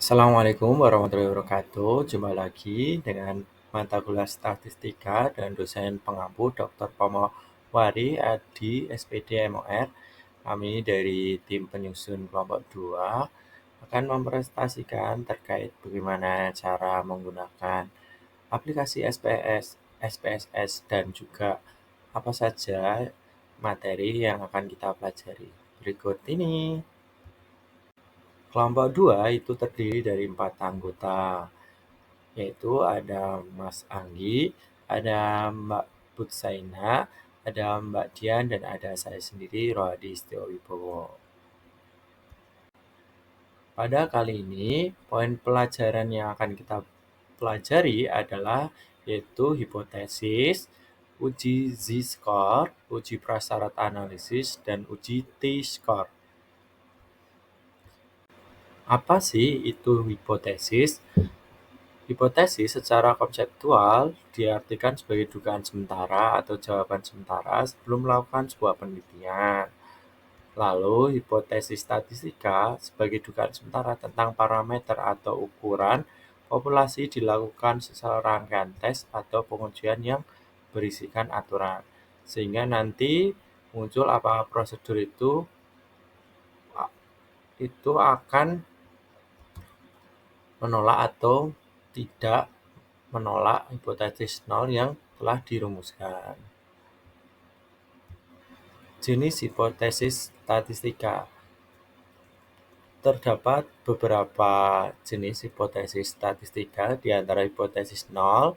Assalamualaikum warahmatullahi wabarakatuh. Jumpa lagi dengan mata kuliah statistika dan dosen pengampu Dr. Pomowari Adi SPD MOR. Kami dari tim penyusun kelompok 2 akan mempresentasikan terkait bagaimana cara menggunakan aplikasi SPSS dan juga apa saja materi yang akan kita pelajari. Berikut ini. Kelompok 2 itu terdiri dari 4 anggota, yaitu ada Mas Anggi, ada Mbak Putsaina, ada Mbak Dian, dan ada saya sendiri, Rohadi Setiawibowo. Pada kali ini, poin pelajaran yang akan kita pelajari adalah yaitu hipotesis, uji Z-score, uji prasyarat analisis, dan uji T-score. Apa sih itu hipotesis? Hipotesis secara konseptual diartikan sebagai dugaan sementara atau jawaban sementara sebelum melakukan sebuah penelitian. Lalu, hipotesis statistika sebagai dugaan sementara tentang parameter atau ukuran populasi dilakukan secara rangkaian tes atau pengujian yang berisikan aturan. Sehingga nanti muncul apakah prosedur itu akan menolak atau tidak menolak hipotesis nol yang telah dirumuskan. Jenis hipotesis statistika. Terdapat beberapa jenis hipotesis statistika, di antara hipotesis nol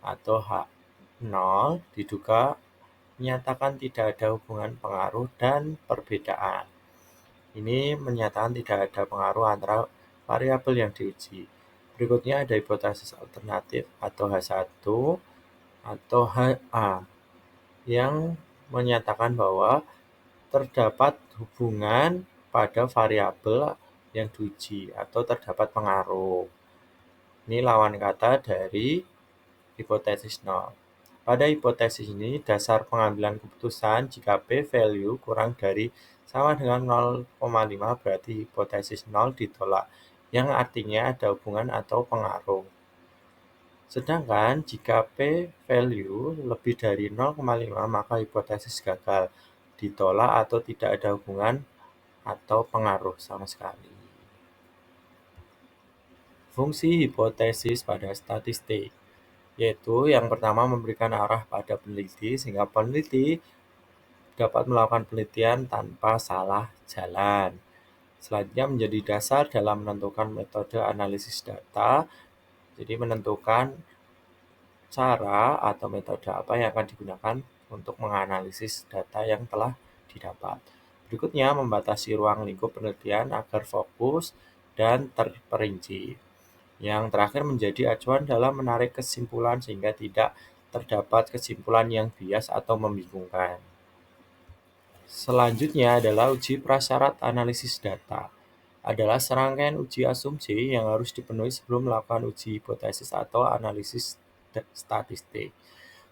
atau H0 diduga menyatakan tidak ada hubungan pengaruh dan perbedaan. Ini menyatakan tidak ada pengaruh antara variabel yang diuji. Berikutnya ada hipotesis alternatif atau H1 atau HA yang menyatakan bahwa terdapat hubungan pada variabel yang diuji atau terdapat pengaruh. Ini lawan kata dari hipotesis nol. Pada hipotesis ini, dasar pengambilan keputusan jika p-value kurang dari sama dengan 0,5 berarti hipotesis nol ditolak, yang artinya ada hubungan atau pengaruh. Sedangkan jika p-value lebih dari 0,5 maka hipotesis gagal, ditolak atau tidak ada hubungan atau pengaruh sama sekali. Fungsi hipotesis pada statistik, yaitu yang pertama memberikan arah pada peneliti sehingga peneliti dapat melakukan penelitian tanpa salah jalan. Selanjutnya menjadi dasar dalam menentukan metode analisis data, jadi menentukan cara atau metode apa yang akan digunakan untuk menganalisis data yang telah didapat. Berikutnya, membatasi ruang lingkup penelitian agar fokus dan terperinci. Yang terakhir menjadi acuan dalam menarik kesimpulan sehingga tidak terdapat kesimpulan yang bias atau membingungkan. Selanjutnya adalah uji prasyarat analisis data. Adalah serangkaian uji asumsi yang harus dipenuhi sebelum melakukan uji hipotesis atau analisis statistik.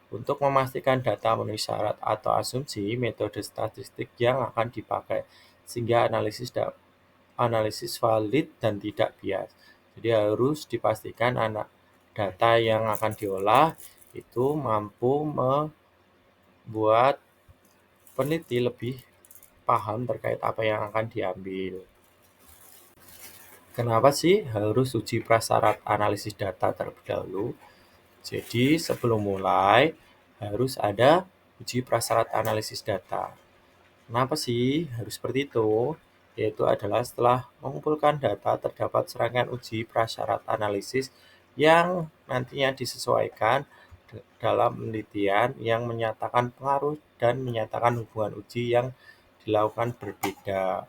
Untuk memastikan data memenuhi syarat atau asumsi, metode statistik yang akan dipakai sehingga analisis valid dan tidak bias. Jadi harus dipastikan data yang akan diolah itu mampu membuat peneliti lebih paham terkait apa yang akan diambil. Kenapa sih harus uji prasyarat analisis data terlebih dahulu? Jadi sebelum mulai harus ada uji prasyarat analisis data. Kenapa sih harus seperti itu? Yaitu adalah setelah mengumpulkan data terdapat serangkaian uji prasyarat analisis yang nantinya disesuaikan dalam penelitian yang menyatakan pengaruh dan menyatakan hubungan uji yang dilakukan berbeda.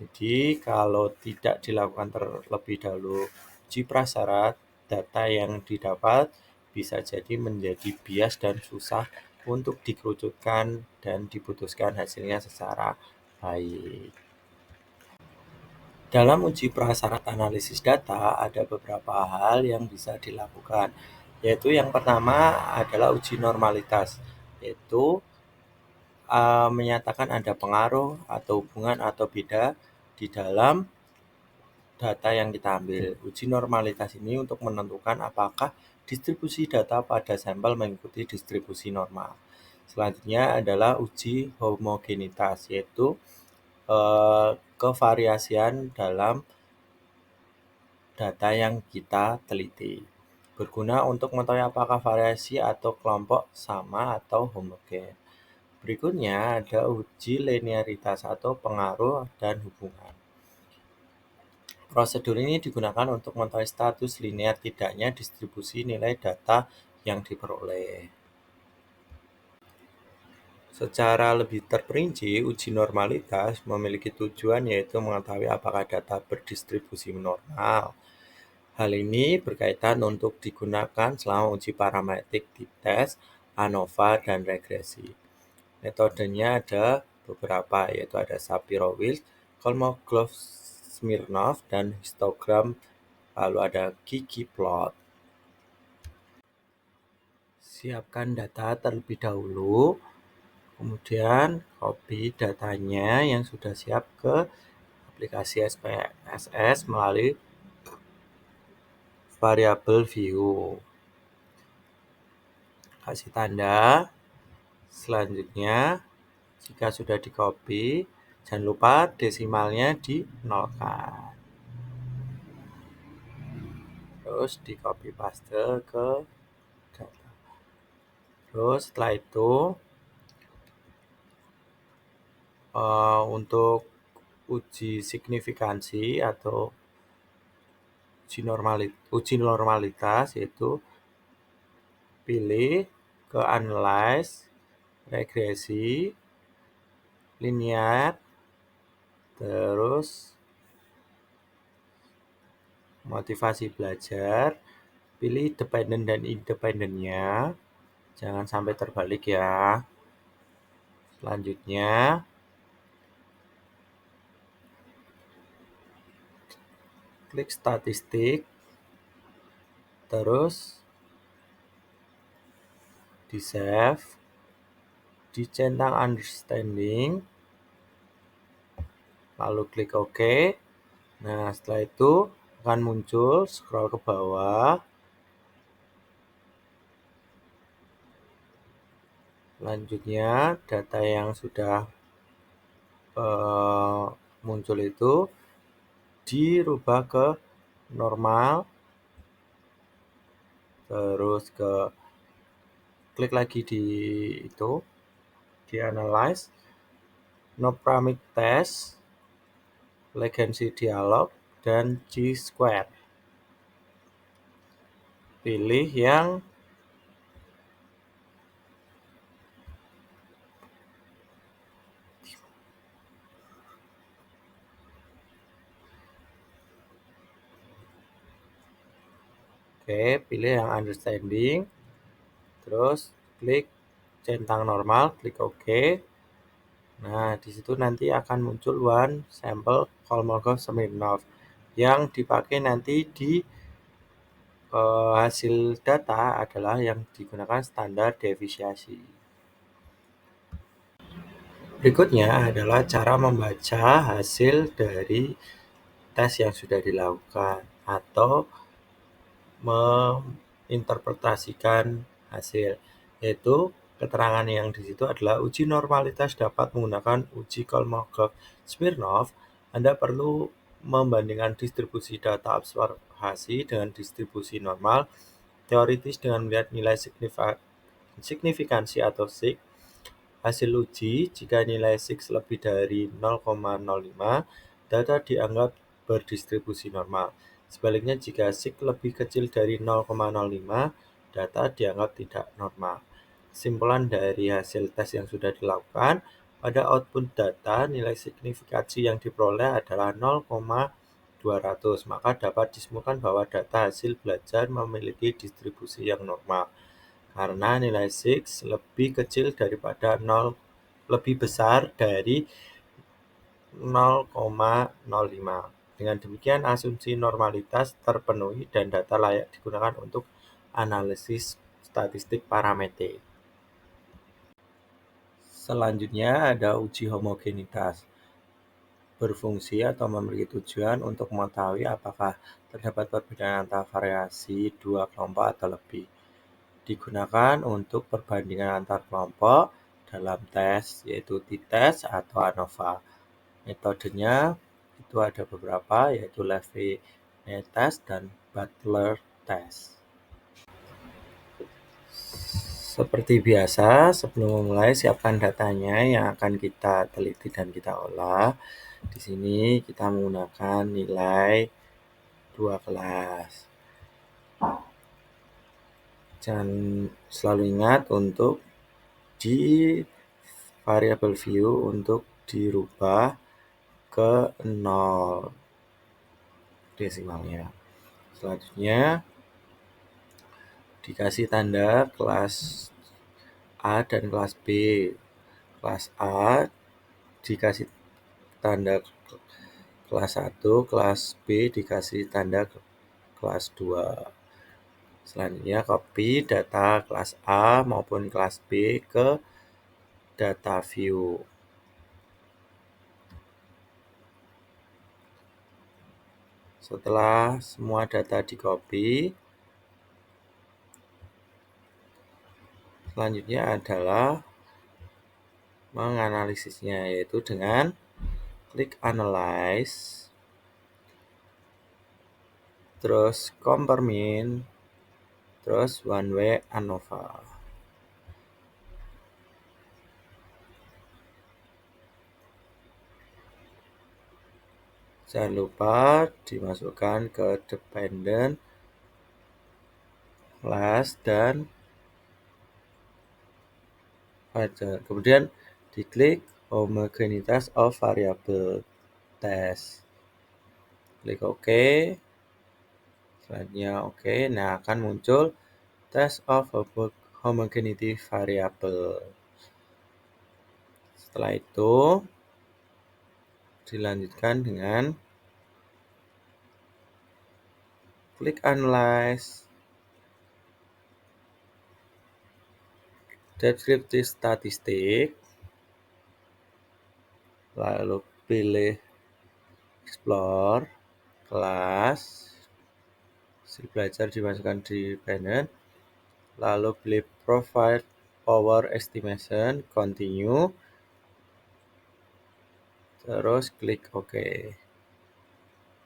Jadi kalau tidak dilakukan terlebih dahulu uji prasyarat, data yang didapat bisa jadi menjadi bias dan susah untuk dikerucutkan dan diputuskan hasilnya secara baik. Dalam uji prasyarat analisis data ada beberapa hal yang bisa dilakukan, yaitu yang pertama adalah uji normalitas, yaitu menyatakan ada pengaruh atau hubungan atau beda di dalam data yang kita ambil. Uji normalitas ini untuk menentukan apakah distribusi data pada sampel mengikuti distribusi normal. Selanjutnya adalah uji homogenitas, yaitu kevariasian dalam data yang kita teliti. Berguna untuk mengetahui apakah variasi atau kelompok sama atau homogen. Berikutnya ada uji linearitas atau pengaruh dan hubungan. Prosedur ini digunakan untuk mengetahui status linear tidaknya distribusi nilai data yang diperoleh. Secara lebih terperinci, uji normalitas memiliki tujuan yaitu mengetahui apakah data berdistribusi normal. Hal ini berkaitan untuk digunakan selama uji parametrik di tes, ANOVA, dan regresi. Metodenya ada beberapa, yaitu ada Shapiro-Wilk, Kolmogorov-Smirnov, dan histogram, lalu ada ggplot. Siapkan data terlebih dahulu, kemudian copy datanya yang sudah siap ke aplikasi SPSS melalui variabel view. Kasih tanda. Selanjutnya, jika sudah di copy, jangan lupa desimalnya dinolkan. Terus di copy paste ke data. Terus setelah itu untuk uji signifikansi atau uji normalitas, yaitu pilih ke analyze, regresi, linear, terus motivasi belajar, pilih dependent dan independennya, jangan sampai terbalik ya. Selanjutnya, klik statistik, terus di save, dicentang understanding, lalu klik OK. Nah, setelah itu akan muncul, scroll ke bawah. Selanjutnya, data yang sudah muncul itu dirubah ke normal, terus klik lagi di itu, di analyze, no parameter test, latency dialog, dan G-square. Pilih yang pilih yang understanding, terus klik centang normal, klik OK. Nah, di situ nanti akan muncul one sampel Kolmogorov-Smirnov yang dipakai nanti di hasil data adalah yang digunakan standar deviasi. Berikutnya adalah cara membaca hasil dari tes yang sudah dilakukan atau menginterpretasikan hasil, yaitu keterangan yang di situ adalah uji normalitas dapat menggunakan uji Kolmogorov-Smirnov. Anda perlu membandingkan distribusi data observasi dengan distribusi normal teoritis dengan melihat nilai signifikansi atau sig. Hasil uji, jika nilai sig lebih dari 0,05, data dianggap berdistribusi normal. Sebaliknya, jika sig lebih kecil dari 0,05, data dianggap tidak normal. Kesimpulan dari hasil tes yang sudah dilakukan, pada output data, nilai signifikansi yang diperoleh adalah 0,200, maka dapat disimpulkan bahwa data hasil belajar memiliki distribusi yang normal. Karena nilai sig lebih kecil daripada 0, lebih besar dari 0,05. Dengan demikian, asumsi normalitas terpenuhi dan data layak digunakan untuk analisis statistik parametrik. Selanjutnya ada uji homogenitas. berfungsi atau memiliki tujuan untuk mengetahui apakah terdapat perbedaan antara variasi dua kelompok atau lebih. Digunakan untuk perbandingan antar kelompok dalam tes, yaitu t-test atau ANOVA. Metodenya itu ada beberapa, yaitu Levene test dan Butler test. Seperti biasa, sebelum memulai siapkan datanya yang akan kita teliti dan kita olah. Di sini kita menggunakan nilai 2 kelas. Jangan selalu ingat untuk di variable view untuk dirubah ke 0 desimalnya. Selanjutnya dikasih tanda kelas A dan kelas B. Kelas A dikasih tanda kelas 1, kelas B dikasih tanda kelas 2. Selanjutnya copy data kelas A maupun kelas B ke data view. Setelah semua data di copy, selanjutnya adalah menganalisisnya, yaitu dengan klik analyze, terus compare mean, terus one way ANOVA. Jangan lupa dimasukkan ke dependent class dan factor. Kemudian diklik homogeneous of variable test. Klik OK. Selanjutnya OK. Nah, akan muncul test of homogeneity variable. Setelah itu dilanjutkan dengan klik analyze, deskriptif statistik, lalu pilih explore, kelas, si belajar dimasukkan di dependent, lalu pilih provide power estimation, continue, terus klik OK.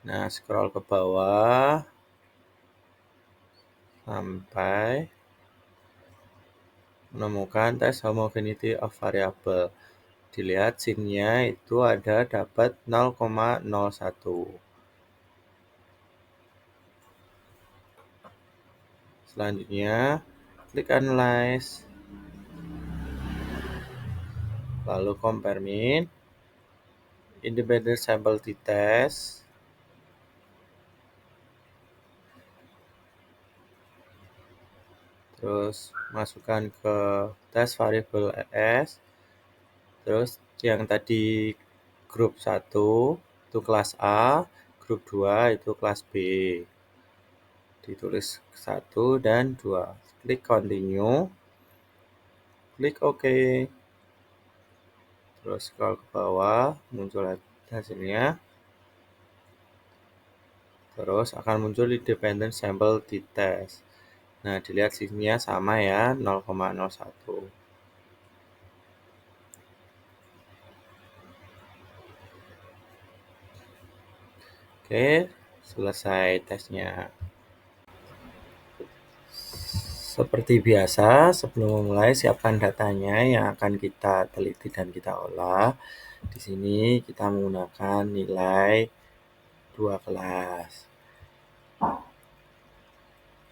Nah, scroll ke bawah sampai menemukan tes homogeneity of variable. Dilihat sin-nya itu ada dapat 0,01. Selanjutnya klik analyze, lalu compare mean, independent sample t-test, terus masukkan ke test variable s, terus yang tadi grup 1 itu kelas A, grup 2 itu kelas B. Ditulis 1 dan 2. Klik continue, klik OK. Terus scroll ke bawah, muncul hasilnya. Terus akan muncul independent sample t-test. Nah, dilihat sin-nya sama ya, 0,01. Oke, selesai tesnya. Seperti biasa, sebelum memulai siapkan datanya yang akan kita teliti dan kita olah. Di sini kita menggunakan nilai 2 kelas.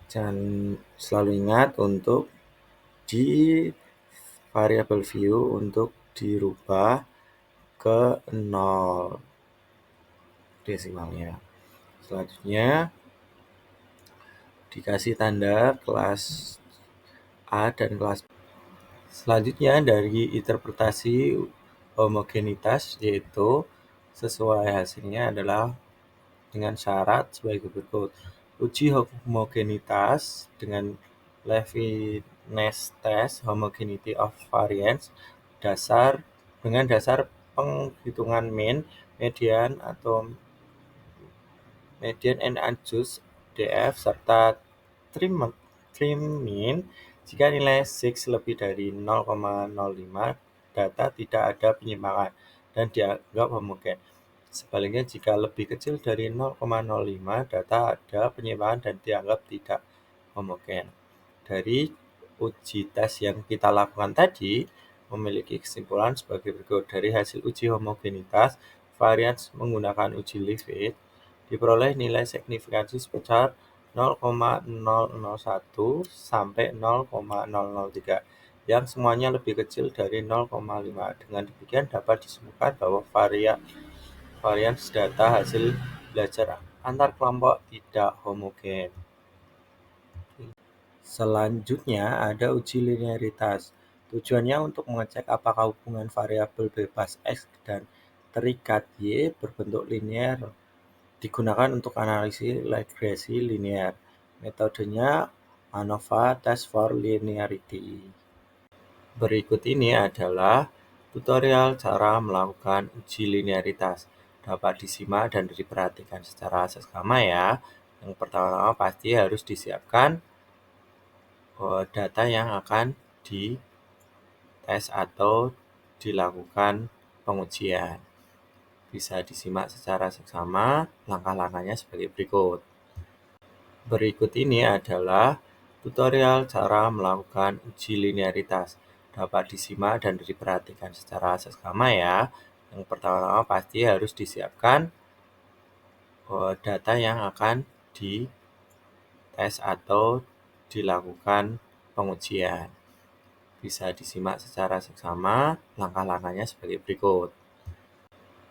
Jangan selalu ingat untuk di variable view untuk dirubah ke 0 desimalnya. Selanjutnya dikasih tanda kelas A dan kelas B. Selanjutnya dari interpretasi homogenitas, yaitu sesuai hasilnya adalah dengan syarat sebagai berikut. Uji homogenitas dengan Levine's test homogeneity of variance dengan dasar penghitungan mean median atau median and adjust DF, serta trim mean. Jika nilai 6 lebih dari 0,05, data tidak ada penyimpangan dan dianggap homogen. Sebaliknya, jika lebih kecil dari 0,05, data ada penyimpangan dan dianggap tidak homogen. Dari uji tes yang kita lakukan tadi, memiliki kesimpulan sebagai berikut. Dari hasil uji homogenitas varians menggunakan uji Leavitt, diperoleh nilai signifikansi sebesar 0,001 sampai 0,003, yang semuanya lebih kecil dari 0,5. Dengan demikian dapat disimpulkan bahwa varians data hasil belajar antar kelompok tidak homogen. Selanjutnya ada uji linearitas. Tujuannya untuk mengecek apakah hubungan variabel bebas X dan terikat Y berbentuk linear digunakan untuk analisis regresi linear. Metodenya ANOVA Test for Linearity. Berikut ini adalah tutorial cara melakukan uji linearitas. Dapat disimak dan diperhatikan secara seksama ya. Yang pertama pasti harus disiapkan data yang akan dites atau dilakukan pengujian. Bisa disimak secara seksama, langkah-langkahnya sebagai berikut. Berikut ini adalah tutorial cara melakukan uji linearitas. Dapat disimak dan diperhatikan secara seksama ya. Yang pertama pasti harus disiapkan data yang akan dites atau dilakukan pengujian. Bisa disimak secara seksama, langkah-langkahnya sebagai berikut.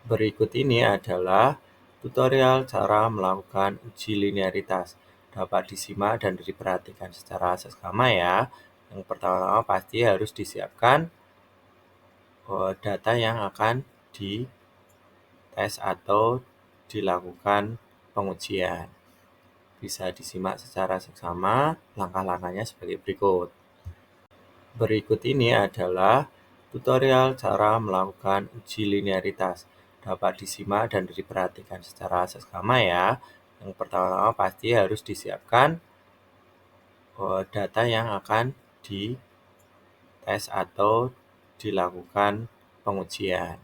Berikut ini adalah tutorial cara melakukan uji linearitas. Dapat disimak dan diperhatikan secara seksama ya. Yang pertama pasti harus disiapkan data yang akan dites atau dilakukan pengujian. Bisa disimak secara seksama, langkah-langkahnya sebagai berikut. Berikut ini adalah tutorial cara melakukan uji linearitas. Dapat disimak dan diperhatikan secara seksama ya. Yang pertama pasti harus disiapkan data yang akan dites atau dilakukan pengujian.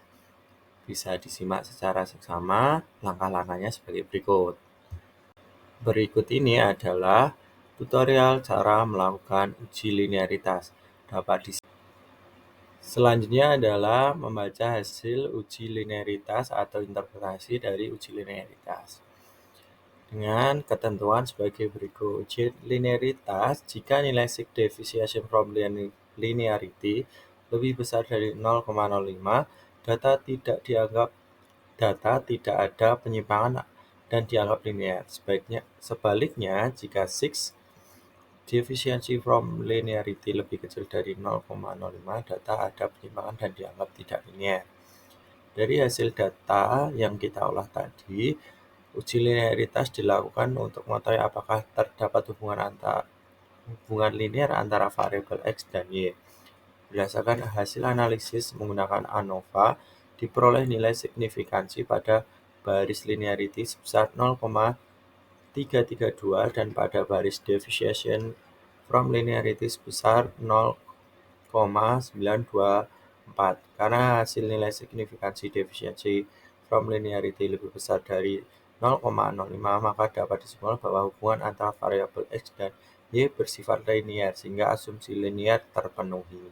Bisa disimak secara seksama, langkah-langkahnya sebagai berikut. Berikut ini adalah tutorial cara melakukan uji linearitas. Dapat disimak. Selanjutnya adalah membaca hasil uji linearitas atau interpretasi dari uji linearitas. Dengan ketentuan sebagai berikut. Uji linearitas, jika nilai sig deviation from linearity lebih besar dari 0,05, data tidak ada penyimpangan dan dianggap linear. Sebaliknya, jika sig deviation from linearity lebih kecil dari 0,05, data ada penyimpangan dan dianggap tidak linear. Dari hasil data yang kita olah tadi, uji linearitas dilakukan untuk mengetahui apakah terdapat hubungan linear antara variabel X dan Y. Berdasarkan hasil analisis menggunakan ANOVA, diperoleh nilai signifikansi pada baris linearity sebesar 0,332 dan pada baris deviation from linearity sebesar 0,924. Karena hasil nilai signifikansi deviation from linearity lebih besar dari 0,05, maka dapat disimpulkan bahwa hubungan antara variabel X dan Y bersifat linear, sehingga asumsi linear terpenuhi.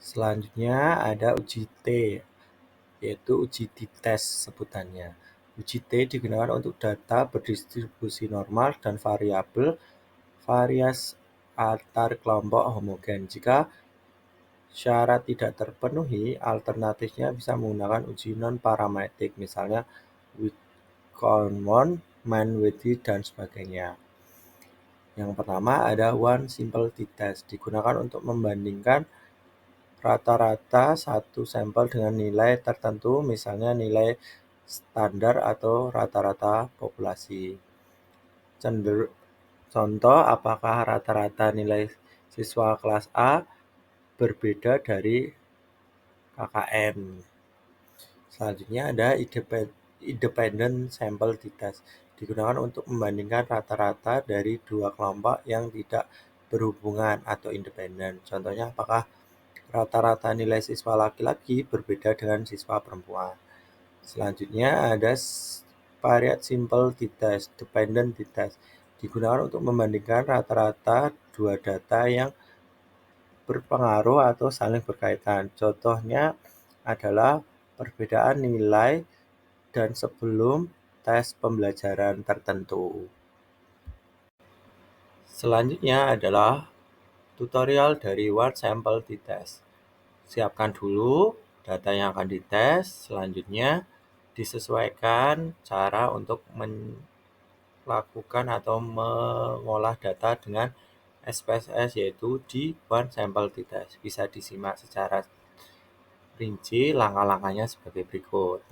Selanjutnya ada uji T, yaitu uji t-test sebutannya. Uji T digunakan untuk data berdistribusi normal dan variabel varias antar kelompok homogen. Jika syarat tidak terpenuhi, alternatifnya bisa menggunakan uji non-parametrik, misalnya Common, Mann-Whitney, dan sebagainya. Yang pertama ada one simple t-test, digunakan untuk membandingkan rata-rata satu sampel dengan nilai tertentu, misalnya nilai standar atau rata-rata populasi. Contoh, apakah rata-rata nilai siswa kelas A berbeda dari KKM. Selanjutnya ada independent sample t-test. Digunakan untuk membandingkan rata-rata dari dua kelompok yang tidak berhubungan atau independen. Contohnya apakah rata-rata nilai siswa laki-laki berbeda dengan siswa perempuan. Selanjutnya ada variate simple t-test, dependent t-test. Digunakan untuk membandingkan rata-rata dua data yang berpengaruh atau saling berkaitan. Contohnya adalah perbedaan nilai dan sebelum tes pembelajaran tertentu. Selanjutnya adalah tutorial dari one sample t-test. Siapkan dulu data yang akan dites, selanjutnya disesuaikan cara untuk melakukan atau mengolah data dengan SPSS, yaitu di one sample t-test. Bisa disimak secara rinci langkah-langkahnya sebagai berikut.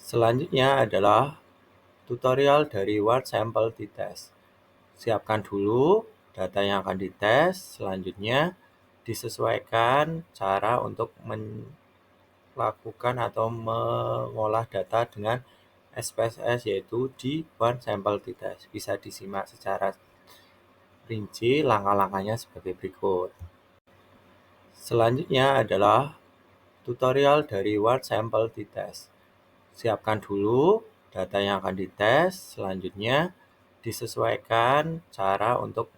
Selanjutnya adalah tutorial dari one sample t-test. Siapkan dulu data yang akan dites, selanjutnya disesuaikan cara untuk melakukan atau mengolah data dengan SPSS, yaitu di one sample t-test. Bisa disimak secara rinci langkah-langkahnya sebagai berikut. Selanjutnya adalah tutorial dari one sample t-test. Siapkan dulu data yang akan dites, selanjutnya disesuaikan cara untuk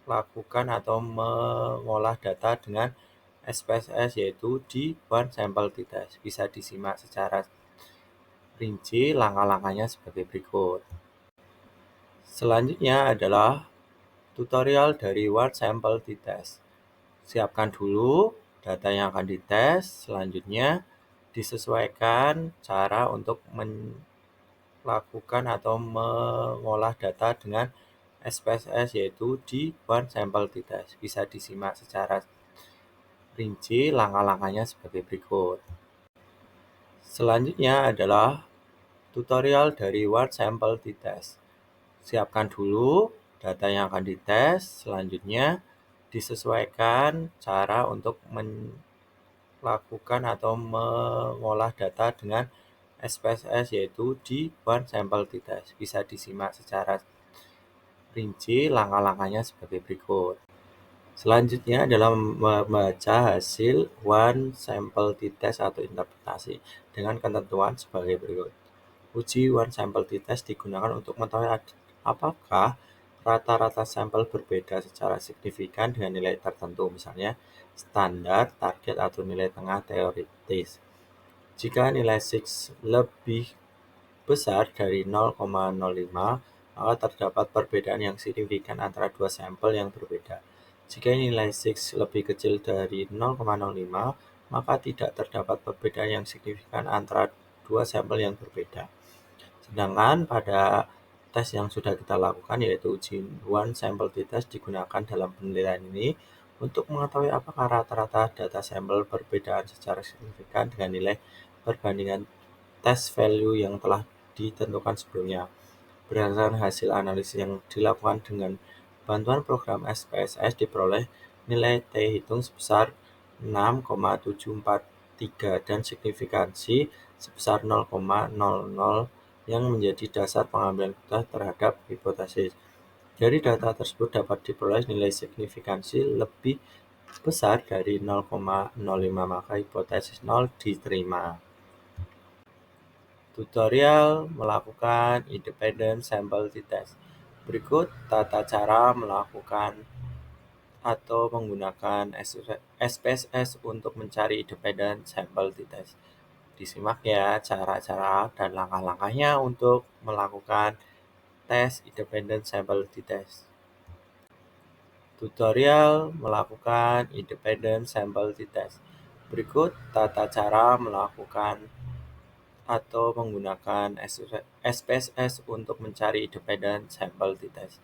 melakukan atau mengolah data dengan SPSS, yaitu di one sample t-test. Bisa disimak secara rinci langkah-langkahnya sebagai berikut. Selanjutnya adalah tutorial dari one sample t-test. Siapkan dulu data yang akan dites, selanjutnya disesuaikan cara untuk melakukan atau mengolah data dengan SPSS, yaitu di one sample t-test. Bisa disimak secara rinci langkah-langkahnya sebagai berikut. Selanjutnya adalah tutorial dari one sample t-test. Siapkan dulu data yang akan dites, selanjutnya disesuaikan cara untuk melakukan atau mengolah data dengan SPSS, yaitu di one sample t-test. Bisa disimak secara rinci langkah-langkahnya sebagai berikut. Selanjutnya adalah membaca hasil one sample t-test atau interpretasi dengan ketentuan sebagai berikut. Uji one sample t-test digunakan untuk mengetahui apakah rata-rata sampel berbeda secara signifikan dengan nilai tertentu, misalnya standar, target, atau nilai tengah teoritis. Jika nilai Six lebih besar dari 0,05, maka terdapat perbedaan yang signifikan antara dua sampel yang berbeda. Jika nilai Six lebih kecil dari 0,05, maka tidak terdapat perbedaan yang signifikan antara dua sampel yang berbeda. Sedangkan pada tes yang sudah kita lakukan, yaitu uji one sample t-test, digunakan dalam penilaian ini untuk mengetahui apakah rata-rata data sampel perbedaan secara signifikan dengan nilai perbandingan test value yang telah ditentukan sebelumnya. Berdasarkan hasil analisis yang dilakukan dengan bantuan program SPSS, diperoleh nilai T hitung sebesar 6,743 dan signifikansi sebesar 0,00 yang menjadi dasar pengambilan keputusan terhadap hipotesis. Dari data tersebut dapat diperoleh nilai signifikansi lebih besar dari 0,05, maka hipotesis 0 diterima. Tutorial melakukan independent sample t-test. Berikut tata cara melakukan atau menggunakan SPSS untuk mencari independent sample t-test. Disimak ya cara-cara dan langkah-langkahnya untuk melakukan tes independent sample t-test. Tutorial melakukan independent sample t-test. Berikut tata cara melakukan atau menggunakan SPSS untuk mencari independent sample t-test.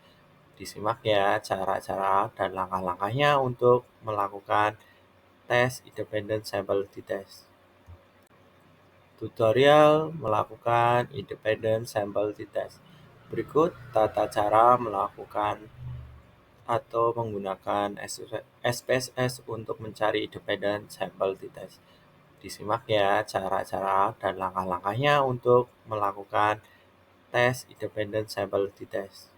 Disimak ya cara-cara dan langkah-langkahnya untuk melakukan tes independent sample t-test. Tutorial melakukan independent sample t-test. Berikut tata cara melakukan atau menggunakan SPSS untuk mencari independent sample t-test. Disimak ya cara-cara dan langkah-langkahnya untuk melakukan tes independent sample test.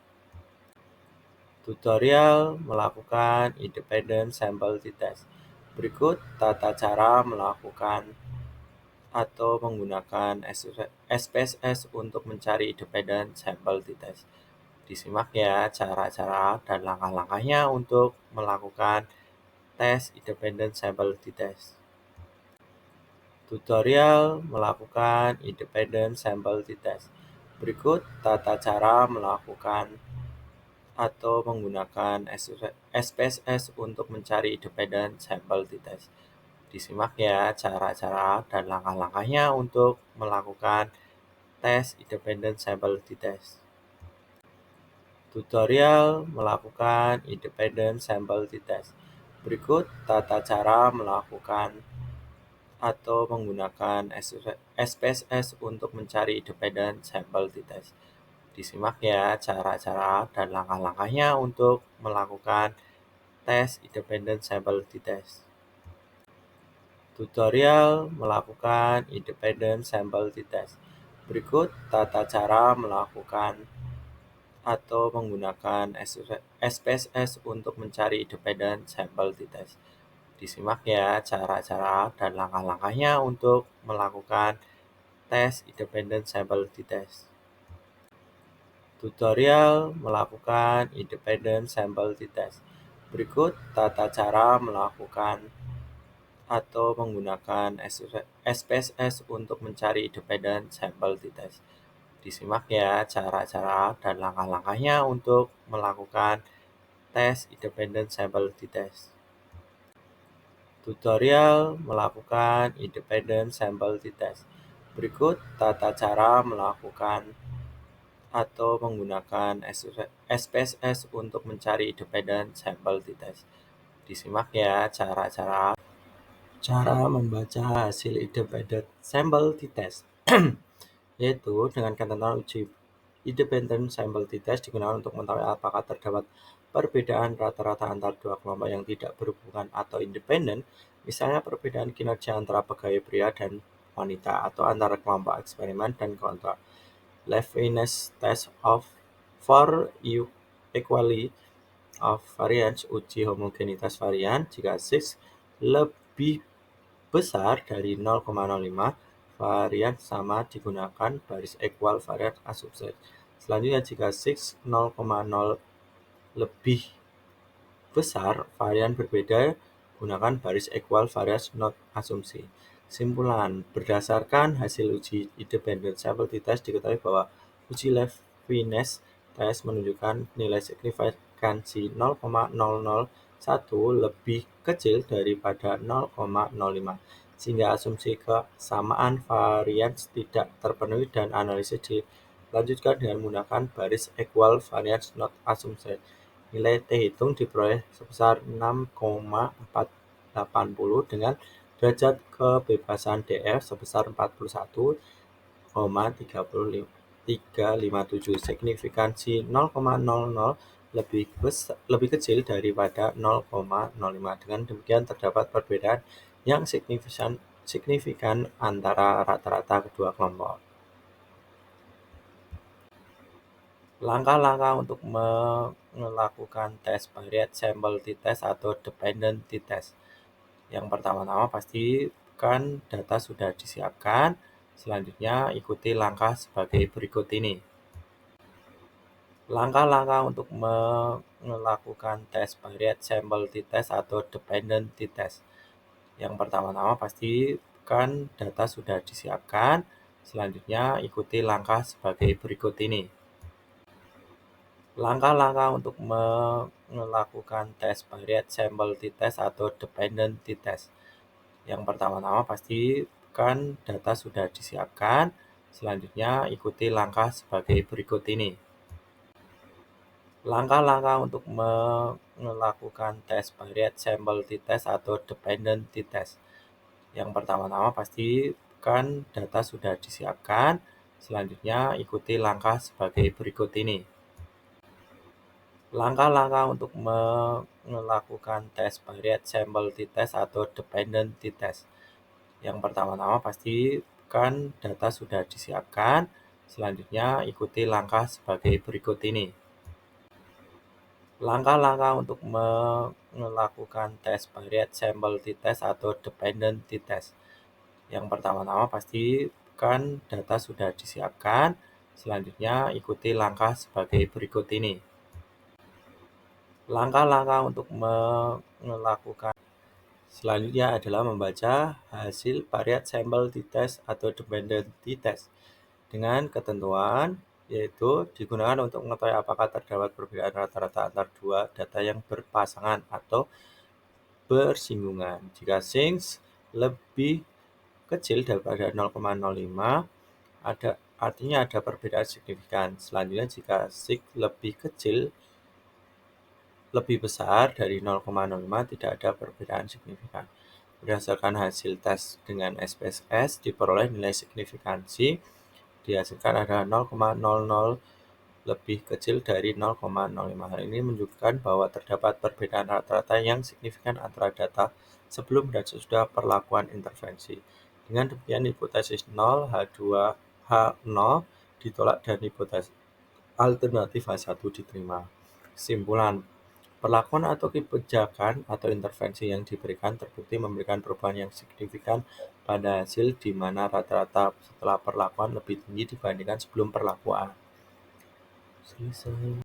Tutorial melakukan independent sample test. Berikut tata cara melakukan atau menggunakan SPSS untuk mencari independent sample test. Disimak ya cara-cara dan langkah-langkahnya untuk melakukan tes independent sample test. Tutorial melakukan independent sample test. Berikut tata cara melakukan atau menggunakan SPSS untuk mencari independent sample test. Disimak ya cara-cara dan langkah-langkahnya untuk melakukan tes independent sample test. Tutorial melakukan independent sample test. Berikut tata cara melakukan atau menggunakan SPSS untuk mencari independent sample test. Disimak ya cara-cara dan langkah-langkahnya untuk melakukan tes independent sample test. Tutorial melakukan independent sample test. Berikut tata cara melakukan atau menggunakan SPSS untuk mencari independent sample test. Disimak ya cara-cara dan langkah-langkahnya untuk melakukan tes independent sample test. Tutorial melakukan independent sample test. Berikut tata cara melakukan atau menggunakan SPSS untuk mencari independent sample test. Disimak ya cara-cara dan langkah-langkahnya untuk melakukan tes independent sample test. Tutorial melakukan independent sample test. Berikut tata cara melakukan atau menggunakan SPSS untuk mencari independent sample test. Disimak ya cara-cara membaca hasil independent sample test. Yaitu dengan ketentuan uji independent sample test digunakan untuk mengetahui apakah terdapat perbedaan rata-rata antara dua kelompok yang tidak berhubungan atau independen, misalnya perbedaan kinerja antara pegawai pria dan wanita atau antara kelompok eksperimen dan kontrol. Leibniz test of for equality of variance uji homogenitas varian jika 6 lebih besar dari 0,05 varian sama digunakan baris equal varian asumsi. Selanjutnya jika 6 0,0 lebih besar varian berbeda gunakan baris equal variance not asumsi. Simpulan berdasarkan hasil uji independent sample test diketahui bahwa uji Leibniz test menunjukkan nilai signifikansi 0,001 lebih kecil daripada 0,05 sehingga asumsi kesamaan varians tidak terpenuhi dan analisis dilanjutkan dengan menggunakan baris equal variance not assumption. Nilai T hitung diperoleh sebesar 6,480 dengan derajat kebebasan DF sebesar 41,357. Signifikansi 0,00 lebih kecil daripada 0,05. Dengan demikian terdapat perbedaan yang signifikan antara rata-rata kedua kelompok. Langkah-langkah untuk melakukan tes variate sample test atau dependent test. Yang pertama-tama pastikan data sudah disiapkan. Selanjutnya ikuti langkah sebagai berikut ini. Langkah-langkah untuk melakukan tes variate sample test atau dependent test. Yang pertama-tama pastikan data sudah disiapkan. Selanjutnya ikuti langkah sebagai berikut ini. Langkah-langkah untuk melakukan tes variate sample test atau dependent test. Yang pertama-tama pastikan data sudah disiapkan. Selanjutnya ikuti langkah sebagai berikut ini. Langkah-langkah untuk melakukan tes variate sample test atau dependent test. Yang pertama-tama pastikan data sudah disiapkan. Selanjutnya ikuti langkah sebagai berikut ini. Langkah-langkah untuk melakukan tes variate sample test atau dependent test. Yang pertama-tama pastikan data sudah disiapkan. Selanjutnya ikuti langkah sebagai berikut ini. Langkah-langkah untuk melakukan tes variate sample t-test atau dependent t-test. Yang pertama-tama pastikan data sudah disiapkan. Selanjutnya ikuti langkah sebagai berikut ini. Langkah-langkah untuk melakukan selanjutnya adalah membaca hasil variate sample t-test atau dependent t-test dengan ketentuan yaitu digunakan untuk mengetahui apakah terdapat perbedaan rata-rata antar dua data yang berpasangan atau bersinggungan. Jika sinks lebih kecil daripada 0,05, artinya ada perbedaan signifikan. Selanjutnya jika sig lebih besar dari 0,05 tidak ada perbedaan signifikan. Berdasarkan hasil tes dengan SPSS diperoleh nilai signifikansi dihasilkan adalah 0,00 lebih kecil dari 0,05. Hal ini menunjukkan bahwa terdapat perbedaan rata-rata yang signifikan antara data sebelum dan sesudah perlakuan intervensi. Dengan demikian hipotesis 0 H2 H0 ditolak dan hipotesis alternatif H1 diterima. Kesimpulan, perlakuan atau kebijakan atau intervensi yang diberikan terbukti memberikan perubahan yang signifikan pada hasil di mana rata-rata setelah perlakuan lebih tinggi dibandingkan sebelum perlakuan. Selesai.